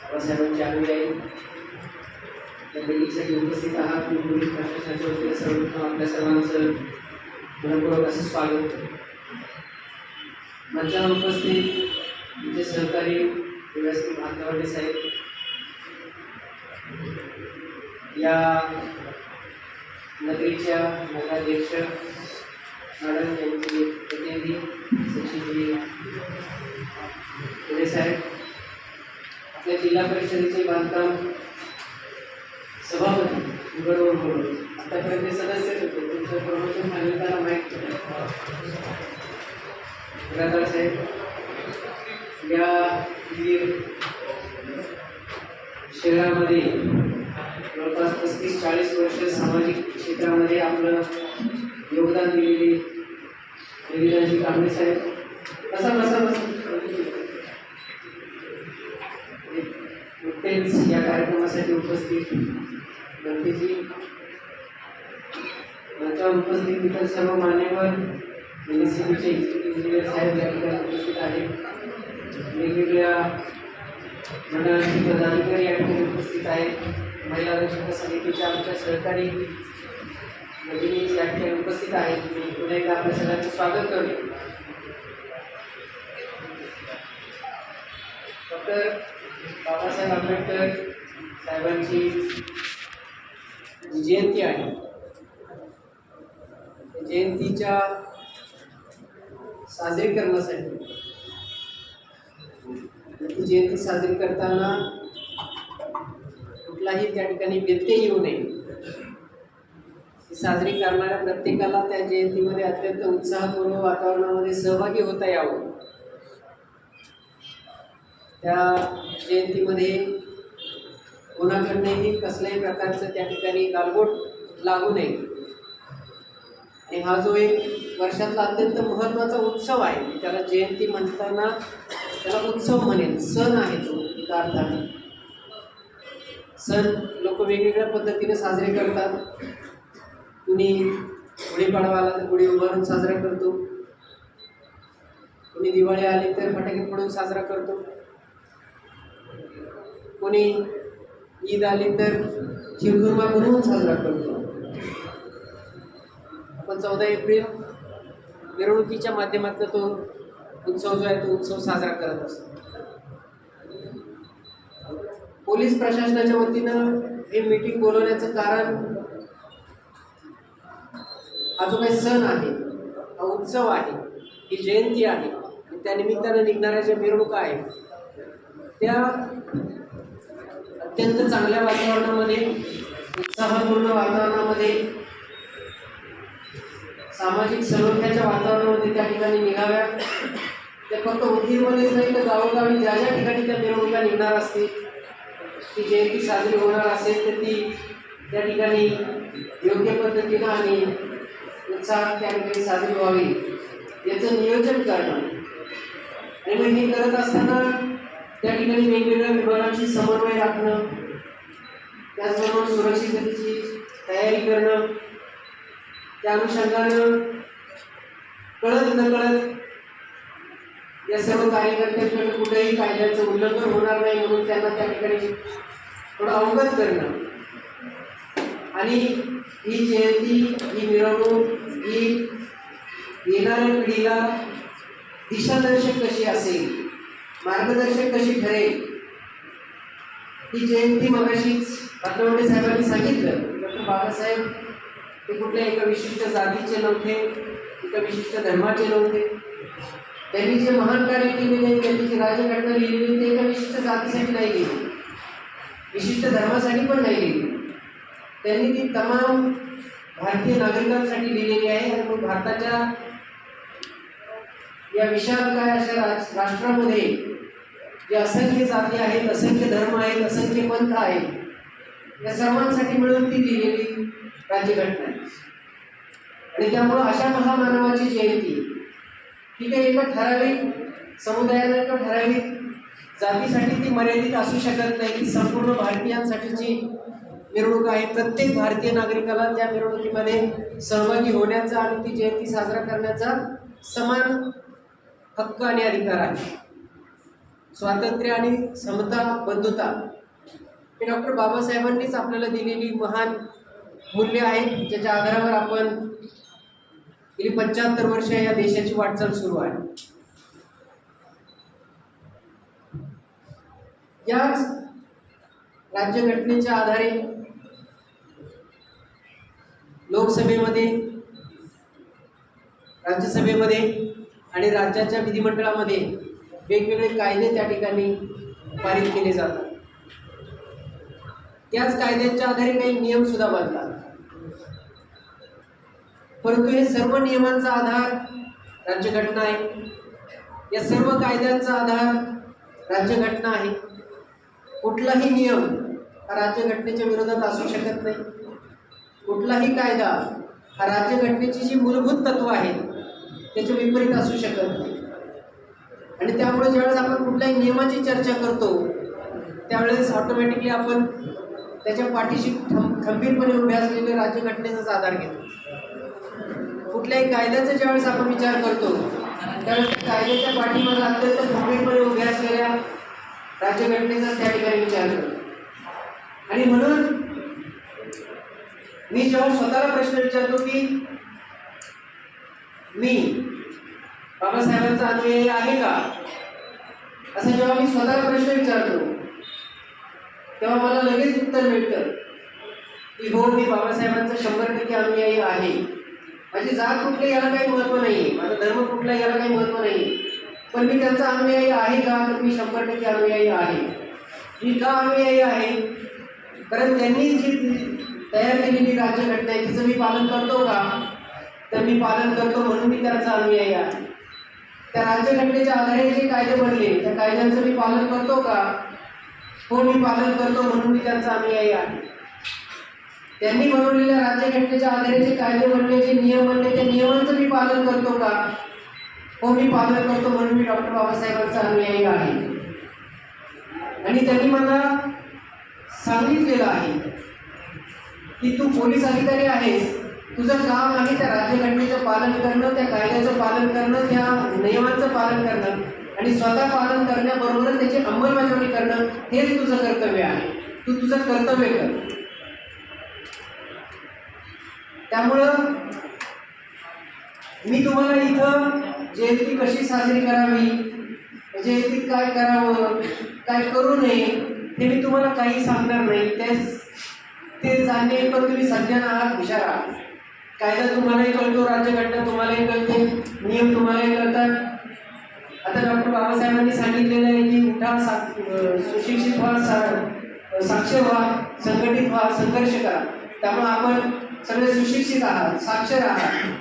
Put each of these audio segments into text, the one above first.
बाबासाहेबांची अनुयायी दिल्लीसाठी उपस्थित आहात. मी पोलीस प्रशासनाच्या वतीने सर्वप्रथम आपल्या सर्वांचं मनपूर्वक असं स्वागत करतो. मंचावर उपस्थित आमचे सहकारी व्यवस्थित भातवाडे साहेब, या नगरीच्या नगराध्यक्ष मॅडम, यांचे प्रतिनिधी सचिवजी पुढे साहेब, आपल्या जिल्हा परिषदेचे बांधकाम सभापती बरोबर म्हणून आतापर्यंत सदस्य होते, तुमचं प्रमोशन झालं त्याला माहीत राधार साहेब, या शहरामध्ये जवळपास 35-40 वर्ष सामाजिक क्षेत्रामध्ये आपलं योगदान दिलेली विविधांची कांबळे साहेब, नुकतेच या कार्यक्रमासाठी उपस्थित गणपतीजी, मंचावर उपस्थित इतर सर्व मान्यवर एनएससीबीचे एक्झिक्युटिव्ह इंजिनियर साहेब या ठिकाणी उपस्थित आहेत. वेगवेगळ्या मंडळांची पदाधिकारी या ठिकाणी उपस्थित आहेत. महिला रक्षक समितीच्या आमच्या सहकारी भगिनी या ठिकाणी उपस्थित आहेत. मी पुन्हा एकदा आपल्या सगळ्यांचं स्वागत करतो. डॉक्टर बाबासाहेब आंबेडकर साहेबांची जयंती आहे. जयंतीच्या साजरी करण्यासाठी जयंती साजरी करताना कुठलाही त्या ठिकाणी व्यत्यय येऊ नये, साजरी करणाऱ्या प्रत्येकाला त्या जयंतीमध्ये अत्यंत उत्साहपूर्ण वातावरणामध्ये सहभागी होता यावं. त्या जयंतीमध्ये कोणाकडनंही कसल्याही प्रकारचं त्या ठिकाणी गालबोट लागू नये. आणि हा जो एक वर्षातला अत्यंत महत्त्वाचा उत्सव आहे, त्याला जयंती म्हणताना त्याला उत्सव म्हणेल, सण आहे तो एका अर्थाने. सण लोक वेगवेगळ्या पद्धतीने साजरे करतात. कुणी गुढीपाडवा आला तर गुढी उभारून साजरा करतो, कुणी दिवाळी आली तर फटाके फोडून साजरा करतो, कोणी ईद आली तर खीरखुर्मा बनवून साजरा करतो. आपण 14 एप्रिल मिरवणुकीच्या माध्यमातून तो उत्सव जो आहे तो उत्सव साजरा करत असतो. पोलीस प्रशासनाच्या वतीनं हे मीटिंग बोलवण्याचं कारण, हा जो काही सण आहे, हा उत्सव आहे, ही जयंती आहे, आणि त्या निमित्तानं निघणाऱ्या ज्या मिरवणुका आहेत त्या अत्यंत चांगल्या वातावरणामध्ये, उत्साहपूर्ण वातावरणामध्ये, सामाजिक सलोख्याच्या वातावरणामध्ये त्या ठिकाणी निघाव्या. त्या फक्त उदगीरमध्येच नाही तर गावोगावी ज्या ज्या ठिकाणी त्या मिरवणुका निघणार असतील, ती जयंती साजरी होणार असेल तर ती त्या ठिकाणी योग्य पद्धतीनं आणि उत्साहात त्या ठिकाणी साजरी व्हावी याचं नियोजन करणं. आणि मग हे करत असताना त्या ठिकाणी वेगवेगळ्या विभागांशी समन्वय राखणं, त्याचबरोबर सुरक्षिततेची तयारी करणं, त्या अनुषंगानं कळत नकळत या सर्व कार्यकर्त्यांकडे कुठेही कायद्याचं उल्लंघन होणार नाही म्हणून त्यांना त्या ठिकाणी थोडं अवगत करणं. आणि ही जयंती, ही मिरवणूक, ही येणाऱ्या पिढीला दिशादर्शक कशी असेल, मार्गदर्शक कशी ठरेल. ही जयंती मगाशीच भातवाडे साहेबांनी सांगितलं. डॉक्टर बाबासाहेब ते कुठल्या एका विशिष्ट जातीचे नव्हते, एका विशिष्ट धर्माचे नव्हते. त्यांनी जे महान कार्य केलेले, त्यांनी जी राजघटना लिहिलेली ते एका विशिष्ट जातीसाठी नाही लिहिली, विशिष्ट धर्मासाठी पण नाही लिहिली. त्यांनी ती तमाम भारतीय नागरिकांसाठी लिहिलेली आहे. आणि मग भारताच्या या विशालकाय अशा राष्ट्रामध्ये जे असंख्य जाती आहेत, असंख्य धर्म आहेत, असंख्य पंथ आहेत, या सर्वांसाठी मिळून ती लिहिलेली राज्यघटना आहे. आणि त्यामुळं अशा महामानवाची जयंती ही काही एका ठराविक समुदायाला किंवा ठराविक जातीसाठी ती मर्यादित असू शकत नाही. ती संपूर्ण भारतीयांसाठीची मिरवणूक आहे. प्रत्येक भारतीय नागरिकाला त्या मिरवणुकीमध्ये सहभागी होण्याचा आणि ती जयंती साजरा करण्याचा समान हक्क आणि अधिकार आहे. स्वातंत्र्य आणि समता बंधुता हे डॉक्टर बाबासाहेबांनीच आपल्याला दिलेली महान मूल्य आहेत, ज्याच्या आधारावर आपण गेली 75 वर्ष या देशाची वाटचाल सुरू आहे. याच राज्यघटनेच्या आधारे लोकसभेमध्ये, राज्यसभेमध्ये आणि राज्याच्या विधिमंडळामध्ये वेगवेगळे कायदे त्या ठिकाणी पारित केले जातात. त्याच कायद्यांच्या आधारे काही नियम सुद्धा बनतात. परंतु हे सर्व नियमांचा आधार राज्यघटना आहे. या सर्व कायद्यांचा आधार राज्यघटना आहे. कुठलाही नियम हा राज्यघटनेच्या विरोधात असू शकत नाही. कुठलाही कायदा हा राज्यघटनेची जी मूलभूत तत्व आहेत त्याच्या विपरीत असू शकत नाही. आणि त्यामुळे ज्यावेळेस आपण कुठल्याही नियमाची चर्चा करतो त्यावेळेस ऑटोमॅटिकली आपण त्याच्या पाठीशी खंबीरपणे उभे असलेले राज्यघटनेचाच आधार घेतो. कुठल्याही कायद्याचा ज्यावेळेस आपण विचार करतो त्यावेळेस कायद्याच्या पाठीमागे अत्यंत खंबीरपणे उभे असलेल्या राज्यघटनेचाच त्या ठिकाणी विचार करतो. आणि म्हणून मी जेव्हा स्वतःला प्रश्न विचारतो की मी बाबासाहेबांचा अनुयायी आहे का, असं जेव्हा मी स्वतःला प्रश्न विचारतो तेव्हा मला लगेच उत्तर मिळतं की हो, मी बाबासाहेबांचा 100% अनुयायी आहे. माझी जात कुठली याला काही महत्त्व नाही, माझा धर्म कुठला याला काही महत्त्व नाही, पण मी त्यांचा अनुयायी आहे का, तर मी 100% अनुयायी आहे. मी का अनुयायी आहे, कारण त्यांनी जी तयार केलेली राज्यघटना आहे तिचं मी पालन करतो का, तर मी पालन करतो म्हणून मी त्यांचा अनुयायी आहे. त्या राज्यघटनेच्या आधारे जे कायदे बनले त्या कायद्यांचं मी पालन करतो का, हो मी पालन करतो म्हणून मी त्यांचा अनुयायी आहे. त्यांनी बनवलेल्या राज्यघटनेच्या आधारे जे कायदे बनले, जे नियम बनले, त्या नियमांचं मी पालन करतो का, हो मी पालन करतो म्हणून मी डॉक्टर बाबासाहेबांचा अनुयायी आहे. आणि त्यांनी मला सांगितलेलं आहे की तू पोलीस अधिकारी आहेस, तुझं काम आहे त्या राज्यघटनेचं पालन करणं, त्या कायद्याचं पालन करणं, त्या नियमांचं पालन करणं आणि स्वतः पालन करण्याबरोबरच त्याची अंमलबजावणी करणं हेच तुझं कर्तव्य आहे. तू तुझं कर्तव्य कर. त्यामुळं मी तुम्हाला इथं जयंती कशी साजरी करावी, जयंतीत काय करावं, काय करू नये हे मी तुम्हाला काही सांगणार नाही. ते जाणणे पण तुम्ही सज्ञान आहात, हुशार आहात. कायदा तुम्हालाही कळतो, राज्यघटना तुम्हालाही कळते, नियम तुम्हालाही कळतात. आता डॉक्टर बाबासाहेबांनी सांगितलेलं आहे की उठा, सुशिक्षित व्हा, साक्षर व्हा, संघटित व्हा, संघर्ष करा. त्यामुळे आपण सगळे सुशिक्षित आहात, साक्षर आहात,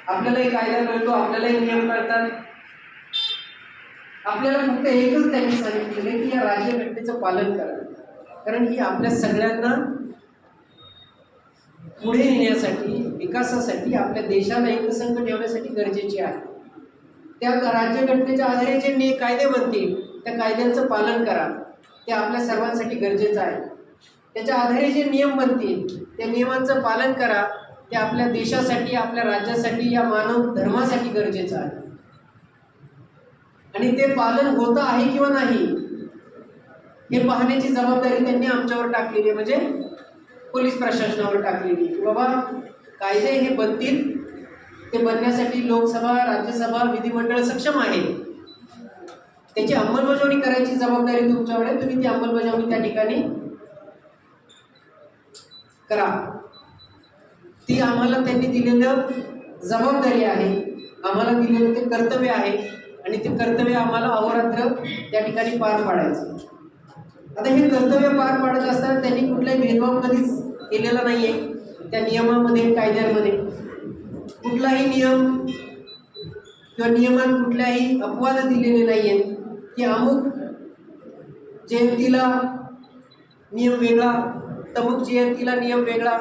आपल्यालाही कायदा कळतो, आपल्यालाही नियम कळतात. आपल्याला फक्त एकच त्यांनी सांगितलेलं आहे की या राज्यघटनेचं पालन करा, कारण ही आपल्या सगळ्यांना पुढे नेण्यासाठी, विकासासाठी, आपल्या देशाला एकसंघ ठेवण्यासाठी गरजेची आहे. त्या राज्यघटनेच्या आधारे जे कायदे बनतील त्या कायद्यांचं पालन करा, ते आपल्या सर्वांसाठी गरजेचं आहे. त्याच्या आधारे जे नियम बनतील त्या नियमांचं पालन करा, ते आपल्या देशासाठी, आपल्या राज्यासाठी, या मानव धर्मासाठी गरजेचं आहे. आणि ते पालन होतं आहे किंवा नाही हे पाहण्याची जबाबदारी त्यांनी आमच्यावर टाकलेली आहे, म्हणजे पोलीस प्रशासनावर टाकलेली की बाबा कायदे हे बनतील, ते बनण्यासाठी लोकसभा, राज्यसभा, विधिमंडळ सक्षम आहे, त्याची अंमलबजावणी करायची जबाबदारी तुमच्यावर आहे. तुम्ही ती अंमलबजावणी त्या ठिकाणी करा. ती आम्हाला त्यांनी दिलेलं जबाबदारी आहे, आम्हाला दिलेलं ते कर्तव्य आहे आणि ते कर्तव्य आम्हाला अहोरात्र त्या ठिकाणी पार पाडायचं. आता हे कर्तव्य पार पाडत असताना त्यांनी कुठलाही भेदभाव कधीच केलेला नाही आहे. त्या नियमामध्ये, कायद्यांमध्ये कुठलाही नियम किंवा नियमात कुठल्याही अपवाद दिलेले नाही आहेत की अमुक जयंतीला नियम वेगळा, तमुक जयंतीला नियम वेगळा,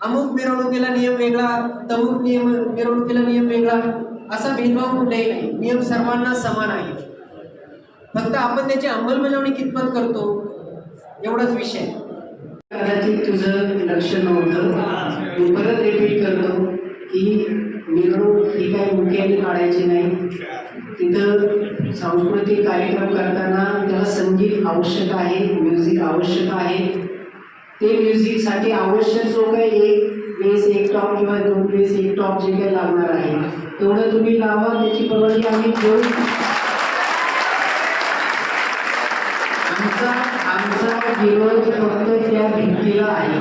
अमुक मिरवणुकीला नियम वेगळा, तमुक मिरवणुकीला नियम वेगळा, असा भेदभाव कुठलाही नाही. नियम सर्वांना समान आहे. फक्त आपण त्याची अंमलबजावणी कितपत करतो एवढाच विषय. कदाचित तुझं लक्ष नव्हतं. मी परत रिपीट करतो की मिरवणूक ही काही मुख्याने काढायची नाही. तिथं सांस्कृतिक कार्यक्रम करताना त्याला संगीत आवश्यक आहे, म्युझिक आवश्यक आहे. ते म्युझिकसाठी आवश्यक जो काही एक बेस एक टॉप किंवा 2 बेस एक टॉप जे काही लागणार आहे तेवढं तुम्ही लावा, त्याची परवानगी आम्ही घेऊ. आमचा विरोध फक्त त्या भिंतीला आहे.